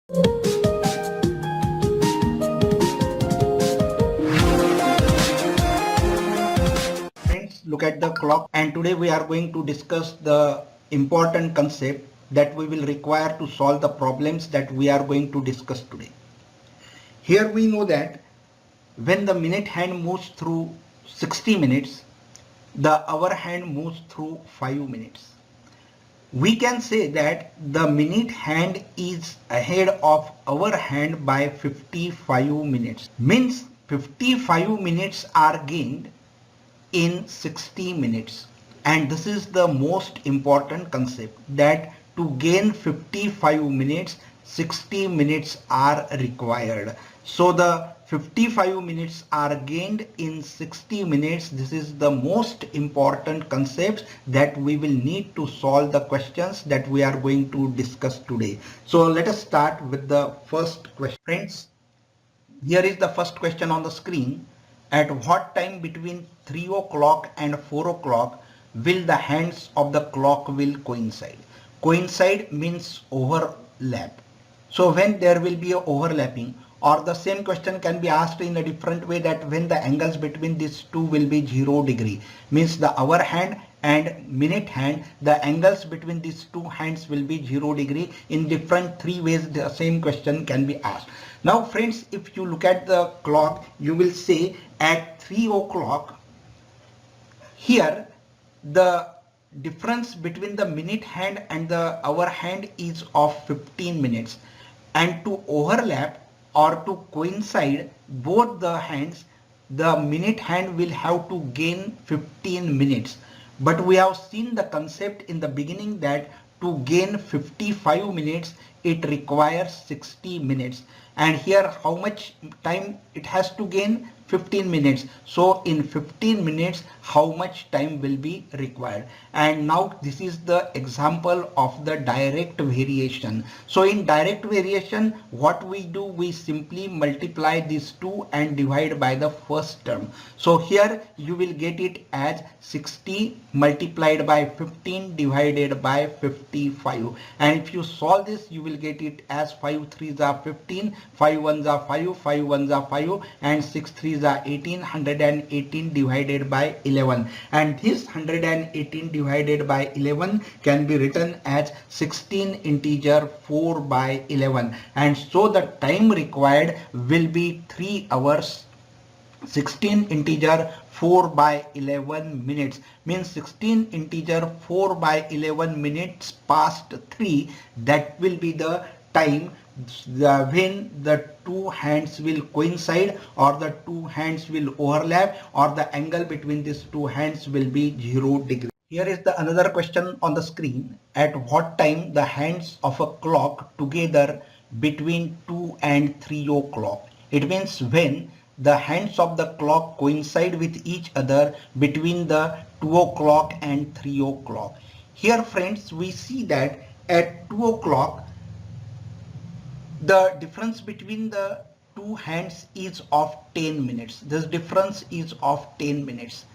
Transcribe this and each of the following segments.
Friends, look at the clock, and today we are going to discuss the important concept that we will require to solve the problems that we are going to discuss today. Here we know that when the minute hand moves through 60 minutes, the hour hand moves through 5 minutes. We can say that the minute hand is ahead of hour hand by 55 minutes. Means 55 minutes are gained in 60 minutes. And this is the most important concept, that to gain 55 minutes, 60 minutes are required. So the 55 minutes are gained in 60 minutes. This is the most important concept that we will need to solve the questions that we are going to discuss today. So let us start with the first question. Friends, here is the first question on the screen. At what time between 3 o'clock and 4 o'clock will the hands of the clock will coincide? Coincide means overlap. So when there will be a overlapping, or the same question can be asked in a different way, that when the angles between these two will be 0 degree, means the hour hand and minute hand, the angles between these two hands will be 0 degree. In different three ways the same question can be asked. Now friends, if you look at the clock, you will say at 3 o'clock, here the difference between the minute hand and the hour hand is of 15 minutes, and to overlap or to coincide both the hands, the minute hand will have to gain 15 minutes. But we have seen the concept in the beginning that to gain 55 minutes it requires 60 minutes, and here how much time it has to gain? 15 minutes. So in 15 minutes how much time will be required? And now this is the example of the direct variation. So in direct variation, what we do, we simply multiply these two and divide by the first term. So here you will get it as 60 multiplied by 15 divided by 55, and if you solve this you will get it as 5 3s are 15, 5 1s are 5, 5 1s are 5, and 6 3s are 18. 118 divided by 11, and this 118 divided by 11 can be written as 16 integer 4 by 11, and so the time required will be 3 hours. 16 integer 4 by 11 minutes means 16 integer 4 by 11 minutes past 3. That will be the time when the two hands will coincide, or the two hands will overlap, or the angle between these two hands will be 0 degree. Here is the another question on the screen. At what time the hands of a clock together between 2 and 3 o'clock? It means when the hands of the clock coincide with each other between the 2 o'clock and 3 o'clock. Here friends, we see that at 2 o'clock the difference between the two hands is of 10 minutes. This difference is of 10 minutes,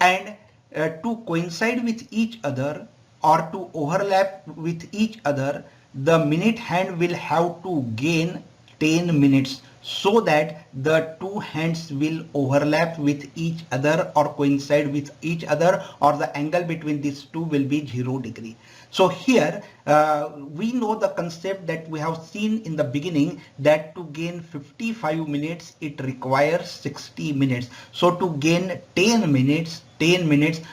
and to coincide with each other or to overlap with each other, the minute hand will have to gain 10 minutes, so that the two hands will overlap with each other or coincide with each other, or the angle between these two will be 0 degree. So here we know the concept that we have seen in the beginning, that to gain 55 minutes it requires 60 minutes. So to gain 10 minutes,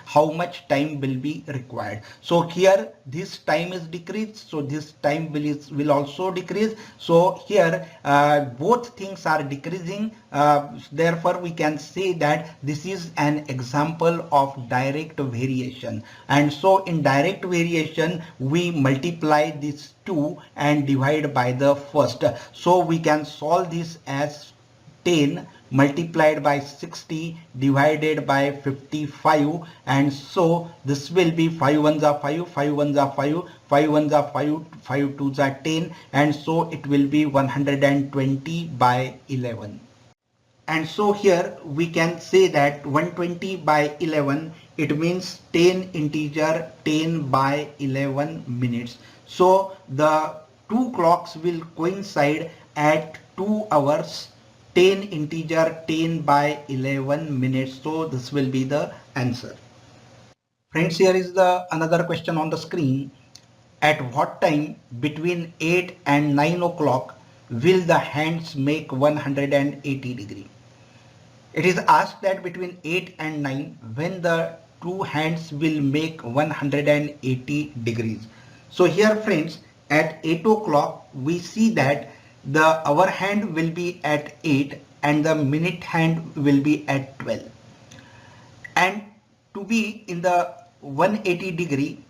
how much time will be required? So here this time is decreased, so this time will also decrease. So here both things are decreasing, therefore we can say that this is an example of direct variation. And so in direct variation we multiply these two and divide by the first. So we can solve this as 10 multiplied by 60 divided by 55, and so this will be 5 1s are 5, 5 1s are 5, 5 1s are 5, 5 2s are 10, and so it will be 120 by 11. And so here we can say that 120 by 11, it means 10 integer 10 by 11 minutes. So the two clocks will coincide at 2 hours 10 integer 10 by 11 minutes. So this will be the answer. Friends, here is the another question on the screen. At what time between 8 and 9 o'clock will the hands make 180 degree? It is asked that between 8 and 9 when the two hands will make 180 degrees. So here friends, at 8 o'clock we see that the our hand will be at 8 and the minute hand will be at 12. And to be in the 180 degree,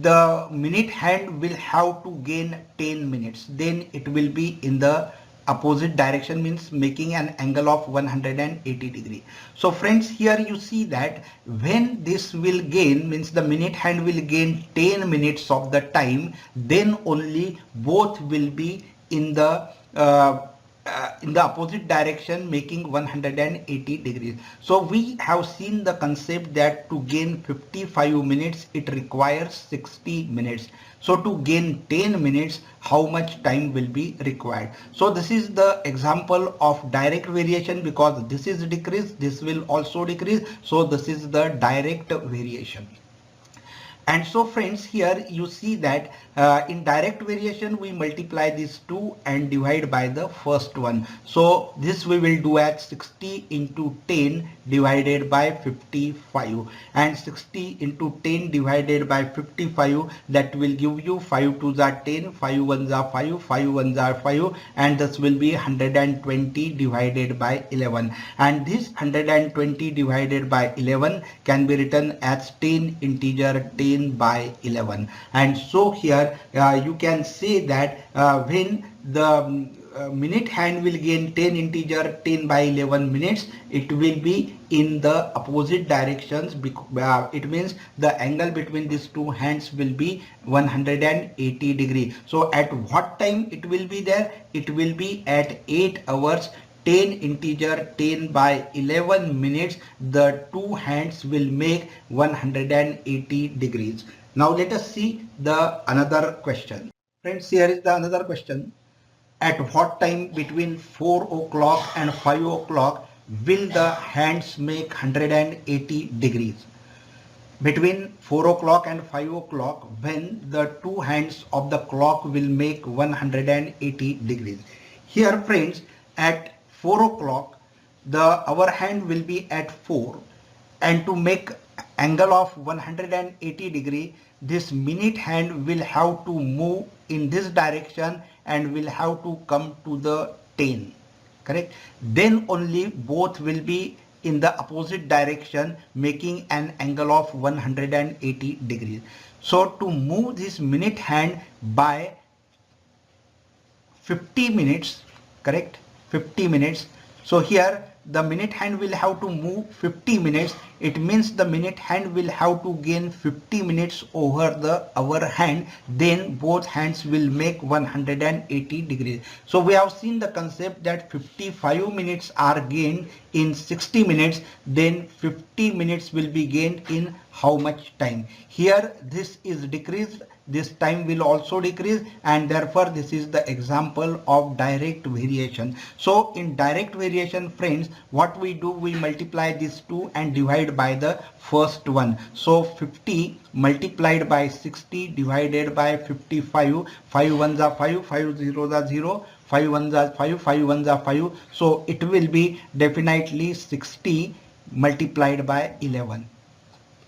the minute hand will have to gain 10 minutes. Then it will be in the opposite direction, means making an angle of 180 degree. So friends, here you see that when this will gain, means the minute hand will gain 10 minutes of the time, then only both will be in the opposite direction making 180 degrees. So we have seen the concept that to gain 55 minutes it requires 60 minutes. So to gain 10 minutes, how much time will be required? So this is the example of direct variation, because this is decrease, this will also decrease. So this is the direct variation. And so friends, here you see that in direct variation we multiply these two and divide by the first one. So this we will do at 60 into 10 divided by 55, and 60 into 10 divided by 55, that will give you 5 2s are 10, 5 1s are 5, 5 1s are 5, and this will be 120 divided by 11, and this 120 divided by 11 can be written as 10 integer 10 by 11. And so here you can say that when the minute hand will gain 10 integer 10 by 11 minutes, it will be in the opposite directions. It means the angle between these two hands will be 180 degree. So at what time it will be there? It will be at 8 hours 10 integer 10 by 11 minutes. The two hands will make 180 degrees. Now let us see the another question. Friends, here is the another question. At what time between 4 o'clock and 5 o'clock will the hands make 180 degrees? Between 4 o'clock and 5 o'clock, when the two hands of the clock will make 180 degrees. Here friends, at 4 o'clock our hand will be at 4, and to make angle of 180 degree, this minute hand will have to move in this direction and will have to come to the 10, correct? Then only both will be in the opposite direction making an angle of 180 degrees. So to move this minute hand by 50 minutes, correct, 50 minutes. So here the minute hand will have to move 50 minutes. It means the minute hand will have to gain 50 minutes over the our hand, then both hands will make 180 degrees. So we have seen the concept that 55 minutes are gained in 60 minutes, then 50 minutes will be gained in how much time? Here this is decreased, this time will also decrease, and therefore this is the example of direct variation. So in direct variation friends, what we do, we multiply these two and divide by the first one. So 50 multiplied by 60 divided by 55, 5 1s are 5, 5 0s are 0, 5 1s are 5, 5 1s are 5. So it will be definitely 60 multiplied by 11.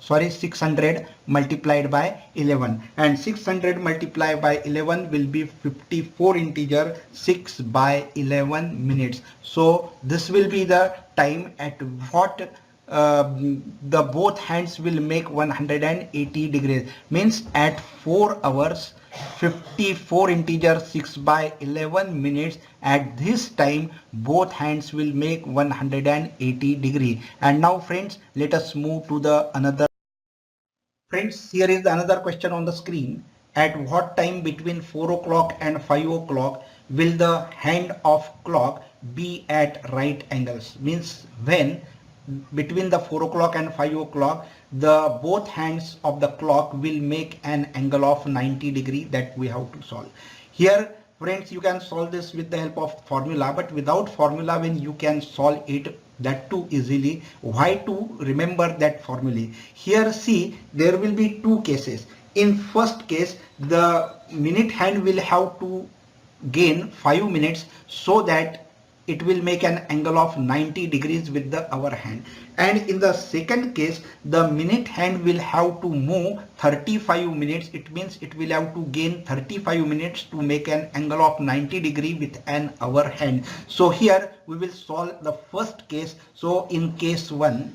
Sorry, 600 multiplied by 11, and 600 multiplied by 11 will be 54 integer 6 by 11 minutes. So this will be the time at what the both hands will make 180 degrees, means at 4 hours 54 integer 6 by 11 minutes. At this time both hands will make 180 degree. And now friends, let us move to the another. Friends, here is another question on the screen. At what time between 4 o'clock and 5 o'clock will the hand of clock be at right angles? Means when between the 4 o'clock and 5 o'clock, the both hands of the clock will make an angle of 90 degree, that we have to solve. Here friends, you can solve this with the help of formula, but without formula when you can solve it that too easily. Why to remember that formula? Here see, there will be two cases. In first case, the minute hand will have to gain 5 minutes so that it will make an angle of 90 degrees with the hour hand. And in the second case, the minute hand will have to move 35 minutes. It means it will have to gain 35 minutes to make an angle of 90 degree with an hour hand. So here we will solve the first case. So in case 1,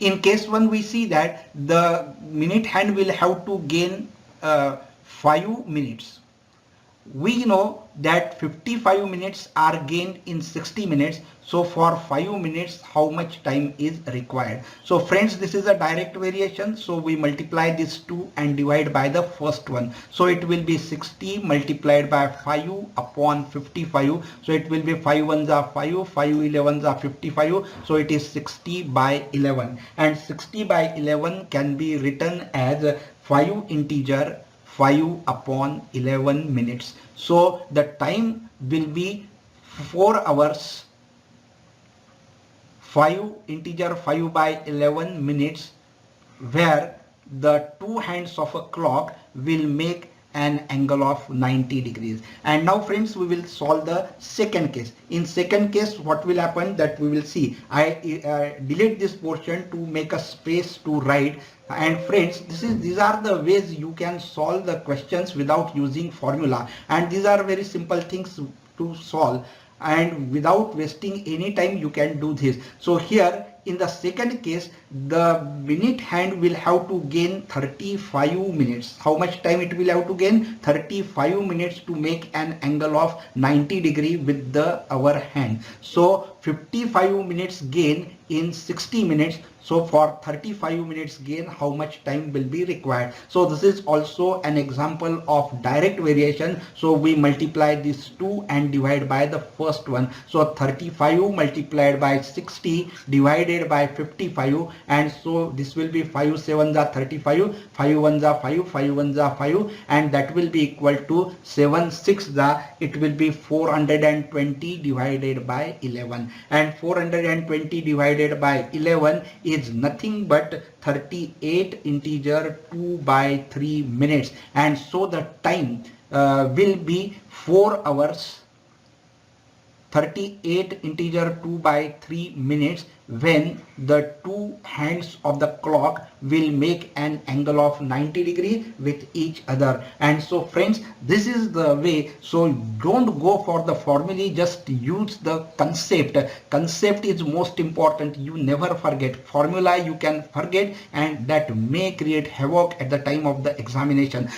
we see that the minute hand will have to gain 5 minutes. We know that 55 minutes are gained in 60 minutes. So for 5 minutes, how much time is required? So friends, this is a direct variation. So we multiply this 2 and divide by the first one. So it will be 60 multiplied by 5 upon 55. So it will be 5 ones are 5, 5 11s are 55. So it is 60 by 11. And 60 by 11 can be written as 5 integer 5 upon 11 minutes. So the time will be 4 hours, 5 integer 5 by 11 minutes, where the two hands of a clock will make an angle of 90 degrees. And now friends, we will solve the second case. In second case, what will happen, that we will see. I delete this portion to make a space to write. And friends, these are the ways you can solve the questions without using formula, and these are very simple things to solve, and without wasting any time you can do this. So here in the second case, the minute hand will have to gain 35 minutes. How much time it will have to gain? 35 minutes to make an angle of 90 degree with the hour hand. So 55 minutes gain in 60 minutes. So for 35 minutes gain, how much time will be required? So this is also an example of direct variation. So we multiply these 2 and divide by the first one. So 35 multiplied by 60 divided by 55, and so this will be 5 7s are 35, 5 1s are 5, 5 1s are 5, and that will be equal to 7 6 it will be 420 divided by 11, and 420 divided by 11 is nothing but 38 integer 2 by 3 minutes, and so the time will be 4 hours 38 integer 2 by 3 minutes when the two hands of the clock will make an angle of 90 degree with each other. And so friends, this is the way. So don't go for the formulae, just use the concept. Concept is most important. You never forget. Formula you can forget, and that may create havoc at the time of the examination.